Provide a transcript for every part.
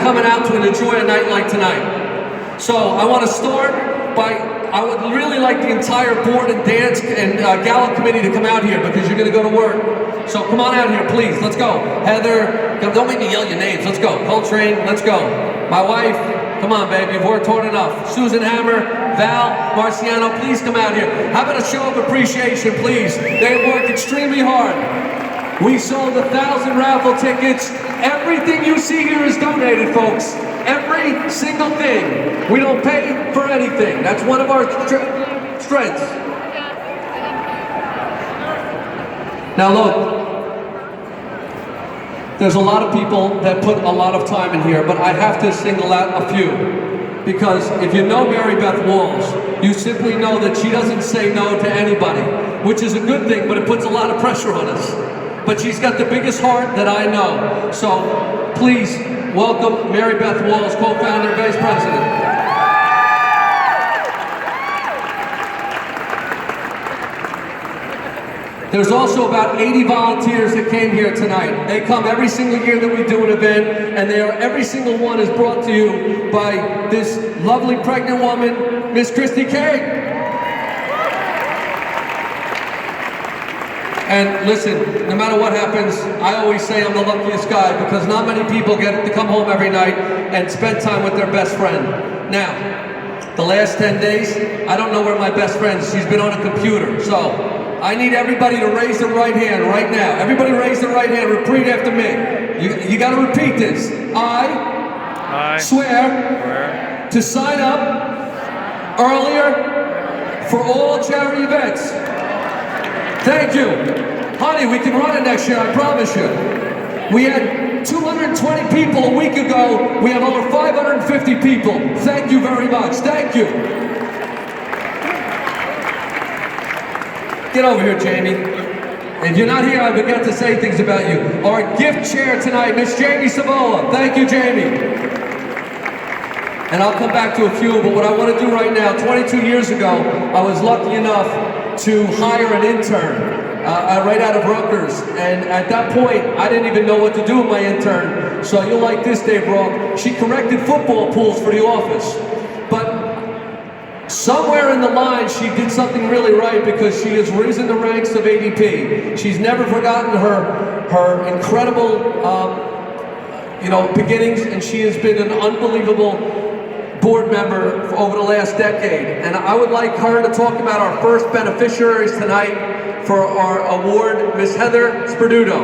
coming out to enjoy a night like tonight. So I want to start by, I would really like the entire board and dance and gala committee to come out here because you're going to go to work. So come on out here, please. Let's go. Heather, don't make me yell your names. Let's go. Coltrane, let's go. My wife, come on, baby. You've worked hard enough. Susan Hammer, Val, Marciano, please come out here. How about a show of appreciation, please? They have worked extremely hard. We sold 1,000 raffle tickets. Everything you see here is donated, folks. Every single thing. We don't pay for anything. That's one of our strengths. Now look, there's a lot of people that put a lot of time in here, but I have to single out a few. Because if you know Mary Beth Walls, you simply know that she doesn't say no to anybody, which is a good thing, but it puts a lot of pressure on us. But she's got the biggest heart that I know. So please welcome Mary Beth Walls, co-founder and vice president. There's also about 80 volunteers that came here tonight. They come every single year that we do an event, and every single one is brought to you by this lovely pregnant woman, Miss Christy King. And listen, no matter what happens, I always say I'm the luckiest guy because not many people get to come home every night and spend time with their best friend. Now, the last 10 days, I don't know where my best friend is. She's been on a computer, so I need everybody to raise their right hand right now. Everybody raise their right hand, repeat after me. You gotta repeat this. I swear to sign up earlier for all charity events. Thank you. Honey, we can run it next year, I promise you. We had 220 people a week ago. We have over 550 people. Thank you very much. Thank you. Get over here, Jamie. If you're not here, I forget to say things about you. Our gift chair tonight, Miss Jamie Savola. Thank you, Jamie. And I'll come back to a few, but what I want to do right now, 22 years ago, I was lucky enough to hire an intern right out of Rutgers. And at that point, I didn't even know what to do with my intern. So you'll like this, Dave Rock. She corrected football pools for the office. But somewhere in the line, she did something really right because she has risen the ranks of ADP. She's never forgotten her incredible beginnings, and she has been an unbelievable board member over the last decade. And I would like her to talk about our first beneficiaries tonight for our award, Miss Heather Sperduto.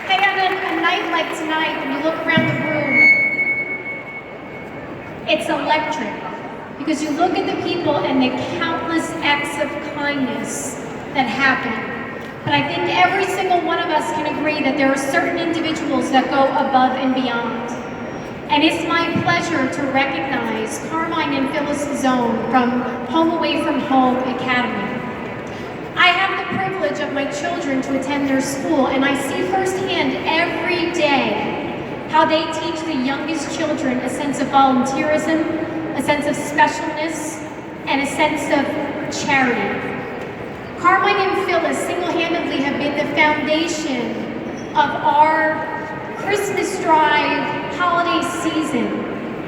Hey, on a night like tonight, when you look around the room, it's electric. Because you look at the people and the countless acts of kindness that happen. But I think every single one of us can agree that there are certain individuals that go above and beyond. And it's my pleasure to recognize Carmine and Phyllis Zone from Home Away from Home Academy. I have the privilege of my children to attend their school, and I see firsthand every day how they teach the youngest children a sense of volunteerism, a sense of specialness, and a sense of charity. Carmine and Phyllis single-handedly have been the foundation of our Christmas Drive holiday season.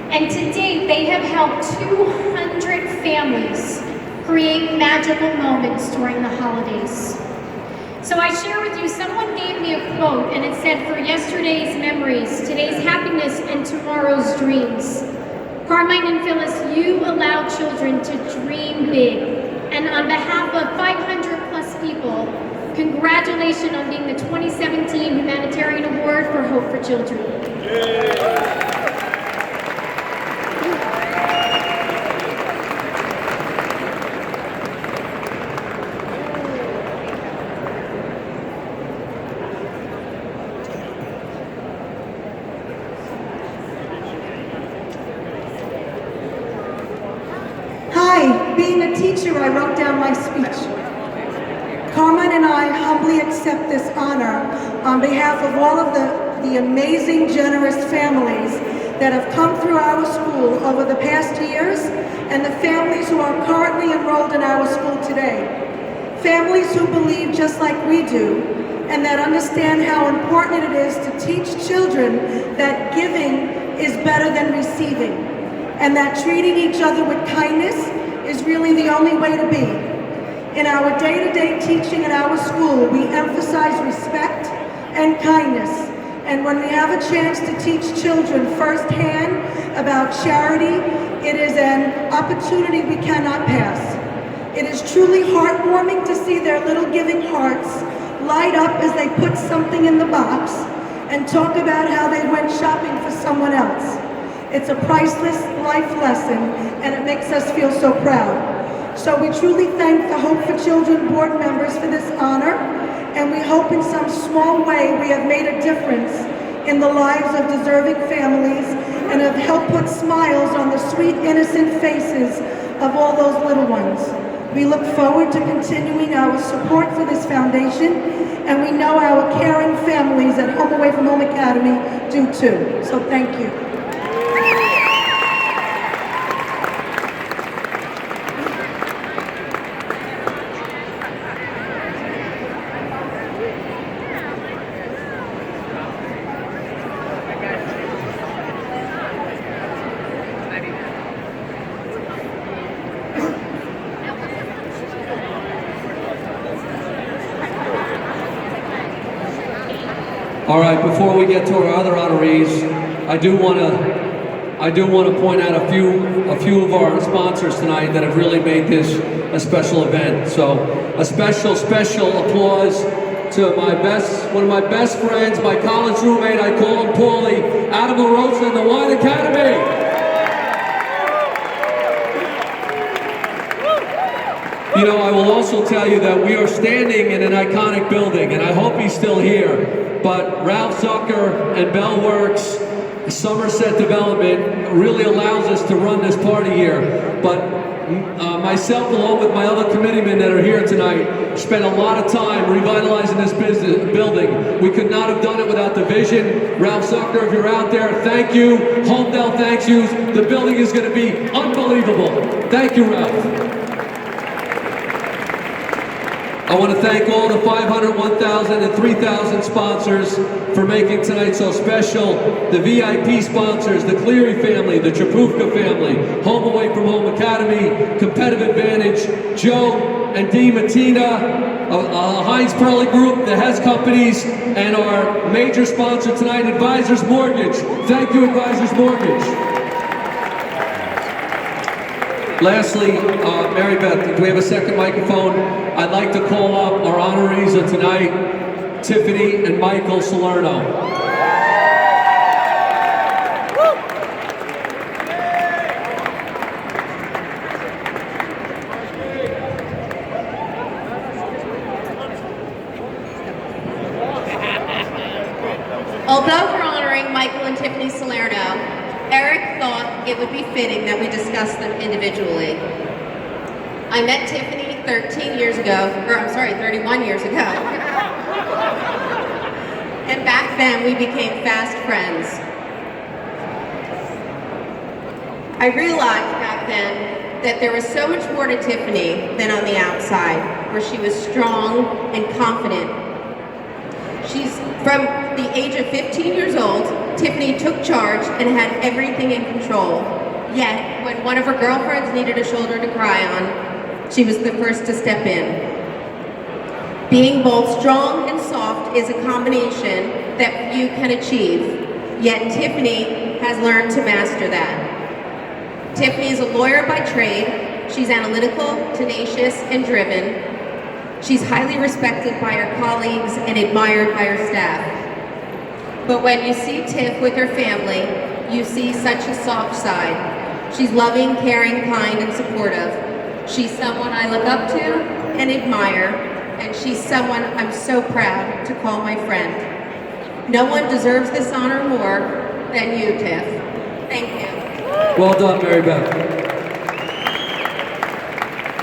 And to date, they have helped 200 families create magical moments during the holidays. So I share with you, someone gave me a quote and it said, "For yesterday's memories, today's happiness, and tomorrow's dreams." Carmine and Phyllis, you allow children to dream big. And on behalf of 500 plus people, congratulations on being the 2017 Humanitarian Award for Hope for Children. Being a teacher, I wrote down my speech. Carmine and I humbly accept this honor on behalf of all of the amazing, generous families that have come through our school over the past years and the families who are currently enrolled in our school today. Families who believe, just like we do, and that understand how important it is to teach children that giving is better than receiving, and that treating each other with kindness is really the only way to be. In our day-to-day teaching in our school, we emphasize respect and kindness. And when we have a chance to teach children firsthand about charity, it is an opportunity we cannot pass. It is truly heartwarming to see their little giving hearts light up as they put something in the box and talk about how they went shopping for someone else. It's a priceless life lesson, and it makes us feel so proud. So we truly thank the Hope for Children board members for this honor, and we hope in some small way we have made a difference in the lives of deserving families and have helped put smiles on the sweet, innocent faces of all those little ones. We look forward to continuing our support for this foundation, and we know our caring families at Home Away from Home Academy do too. So thank you. All right, before we get to our other honorees, I do want to point out a few of our sponsors tonight that have really made this a special event. So a special applause to one of my best friends, my college roommate, I call him Paulie, Adam LaRosa and the Wine Academy. You know, I will also tell you that we are standing in an iconic building, and I hope he's still here. But Ralph Zucker and Bellworks Somerset Development really allows us to run this party here. But myself, along with my other committeemen that are here tonight, spent a lot of time revitalizing this building. We could not have done it without the vision. Ralph Zucker, if you're out there, thank you. Homedale thanks you. The building is going to be unbelievable. Thank you, Ralph. I want to thank all the 500, 1,000, and 3,000 sponsors for making tonight so special. The VIP sponsors, the Cleary family, the Trapufka family, Home Away from Home Academy, Competitive Advantage, Joe and Dee Matina, Heinz Perley Group, the Hess Companies, and our major sponsor tonight, Advisors Mortgage. Thank you, Advisors Mortgage. Lastly, Mary Beth, do we have a second microphone? I'd like to call up our honorees of tonight, Tiffany and Michael Salerno. Although we're honoring Michael and Tiffany Salerno, Eric thought it would be fitting that we discuss them individually. I met Tiffany 31 years ago. And back then we became fast friends. I realized back then that there was so much more to Tiffany than on the outside, where she was strong and confident. She's from the age of 15 years old, Tiffany took charge and had everything in control. Yet, when one of her girlfriends needed a shoulder to cry on, she was the first to step in. Being both strong and soft is a combination that few can achieve, yet Tiffany has learned to master that. Tiffany is a lawyer by trade. She's analytical, tenacious, and driven. She's highly respected by her colleagues and admired by her staff. But when you see Tiff with her family, you see such a soft side. She's loving, caring, kind, and supportive. She's someone I look up to and admire, and she's someone I'm so proud to call my friend. No one deserves this honor more than you, Tiff. Thank you. Well done, Mary Beth.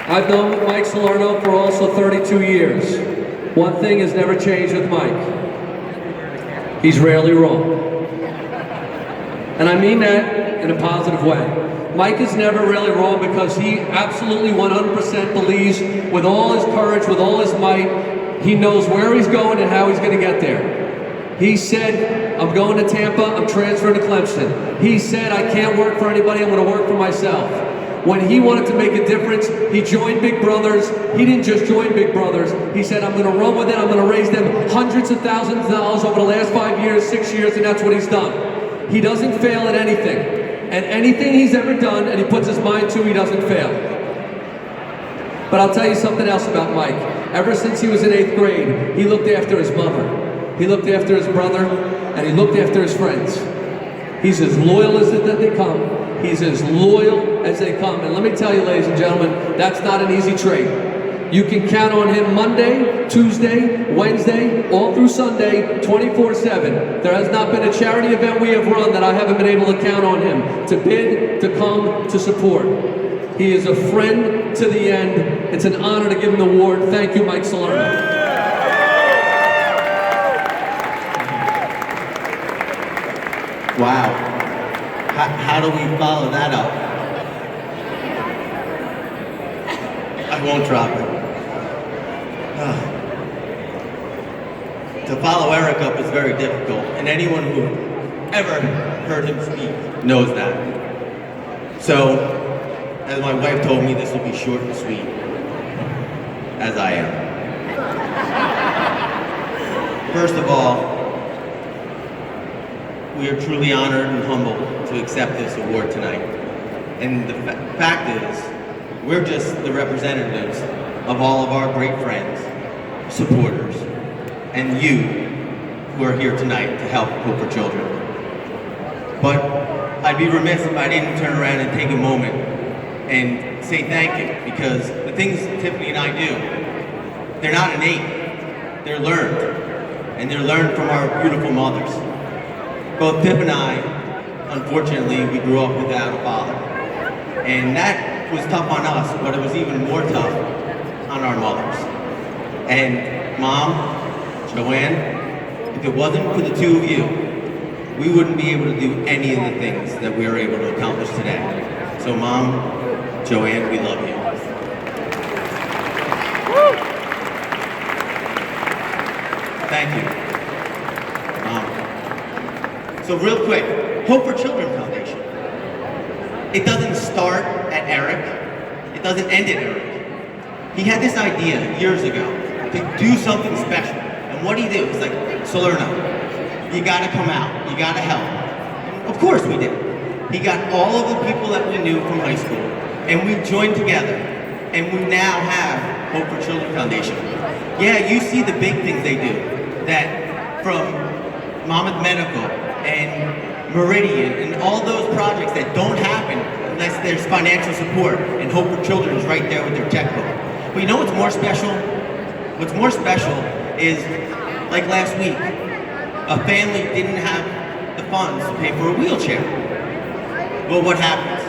I've known Mike Salerno for also 32 years. One thing has never changed with Mike. He's rarely wrong. And I mean that in a positive way. Mike is never really wrong because he absolutely 100% believes with all his courage, with all his might, He knows where he's going and how he's going to get there. He said, I'm going to Tampa, I'm transferring to Clemson. He said, I can't work for anybody, I'm going to work for myself. When he wanted to make a difference, he joined Big Brothers. He didn't just join Big Brothers. He said, I'm going to run with it, I'm going to raise them hundreds of thousands of dollars over the last 5 years, 6 years, and that's what he's done. He doesn't fail at anything. And anything he's ever done, and he puts his mind to, he doesn't fail. But I'll tell you something else about Mike. Ever since he was in 8th grade, he looked after his mother. He looked after his brother, and he looked after his friends. He's as loyal as they come. He's as loyal as they come. And let me tell you, ladies and gentlemen, that's not an easy trait. You can count on him Monday, Tuesday, Wednesday, all through Sunday, 24/7. There has not been a charity event we have run that I haven't been able to count on him to bid, to come, to support. He is a friend to the end. It's an honor to give him the award. Thank you, Mike Salerno. Wow. How do we follow that up? I won't drop it. To follow Eric up is very difficult, and anyone who ever heard him speak knows that. So, as my wife told me, this will be short and sweet, as I am. First of all, we are truly honored and humbled to accept this award tonight. And the fact is, we're just the representatives of all of our great friends, supporters, and you who are here tonight to help Hope for Children. But I'd be remiss if I didn't turn around and take a moment and say thank you, because the things Tiffany and I do, they're not innate, they're learned. And they're learned from our beautiful mothers. Both Pip and I, unfortunately, we grew up without a father. And that was tough on us, but it was even more tough on our mothers. And Mom, Joanne, if it wasn't for the two of you, we wouldn't be able to do any of the things that we are able to accomplish today. So Mom, Joanne, we love you. Thank you. So real quick, Hope for Children Foundation. It doesn't start at Eric. It doesn't end at Eric. He had this idea years ago to do something special. And what did he do? He's like, Salerno, you gotta come out. You gotta help. And of course we did. He got all of the people that we knew from high school, and we joined together. And we now have Hope for Children Foundation. Yeah, you see the big things they do. That from Monmouth Medical and Meridian and all those projects that don't happen unless there's financial support, and Hope for Children is right there with their checkbook. But you know what's more special? What's more special is, like last week, a family didn't have the funds to pay for a wheelchair. Well, what happens?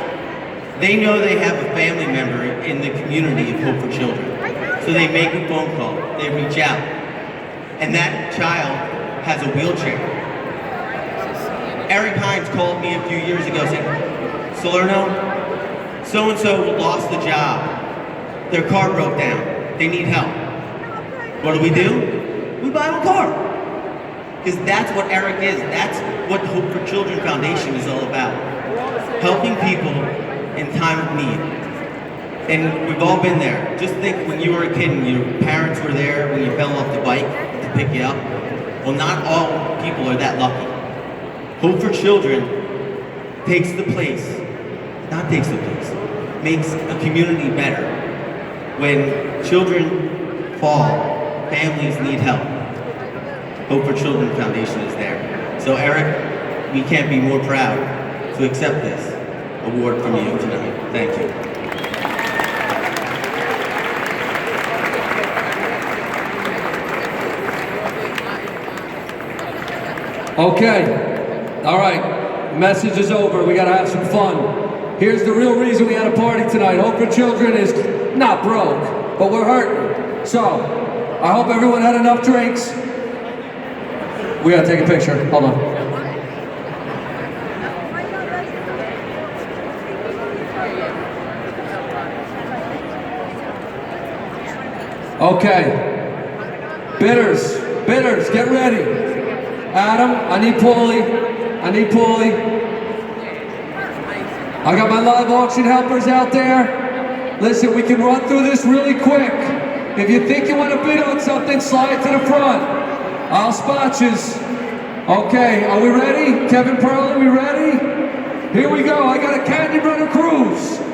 They know they have a family member in the community of Hope for Children. So they make a phone call, they reach out, and that child has a wheelchair. Eric Hines called me a few years ago and said, Salerno, so-and-so lost the job. Their car broke down. They need help. What do? We buy them a car. Because that's what Eric is. That's what the Hope for Children Foundation is all about. Helping people in time of need. And we've all been there. Just think when you were a kid and your parents were there when you fell off the bike to pick you up. Well, not all people are that lucky. Hope for Children makes the place, makes a community better. When children fall, families need help. Hope for Children Foundation is there. So Eric, we can't be more proud to accept this award from you tonight. Thank you. Okay, all right, message is over. We gotta have some fun. Here's the real reason we had a party tonight. Hope for Children is not broke, but we're hurting. So, I hope everyone had enough drinks. We gotta take a picture, hold on. Okay. Bidders, get ready. Adam, I need Paulie. I got my live auction helpers out there. Listen, we can run through this really quick. If you think you want to bid on something, slide to the front. I'll spot you. Okay, are we ready? Kevin Pearl, are we ready? Here we go. I got a Canyon Runner Cruise.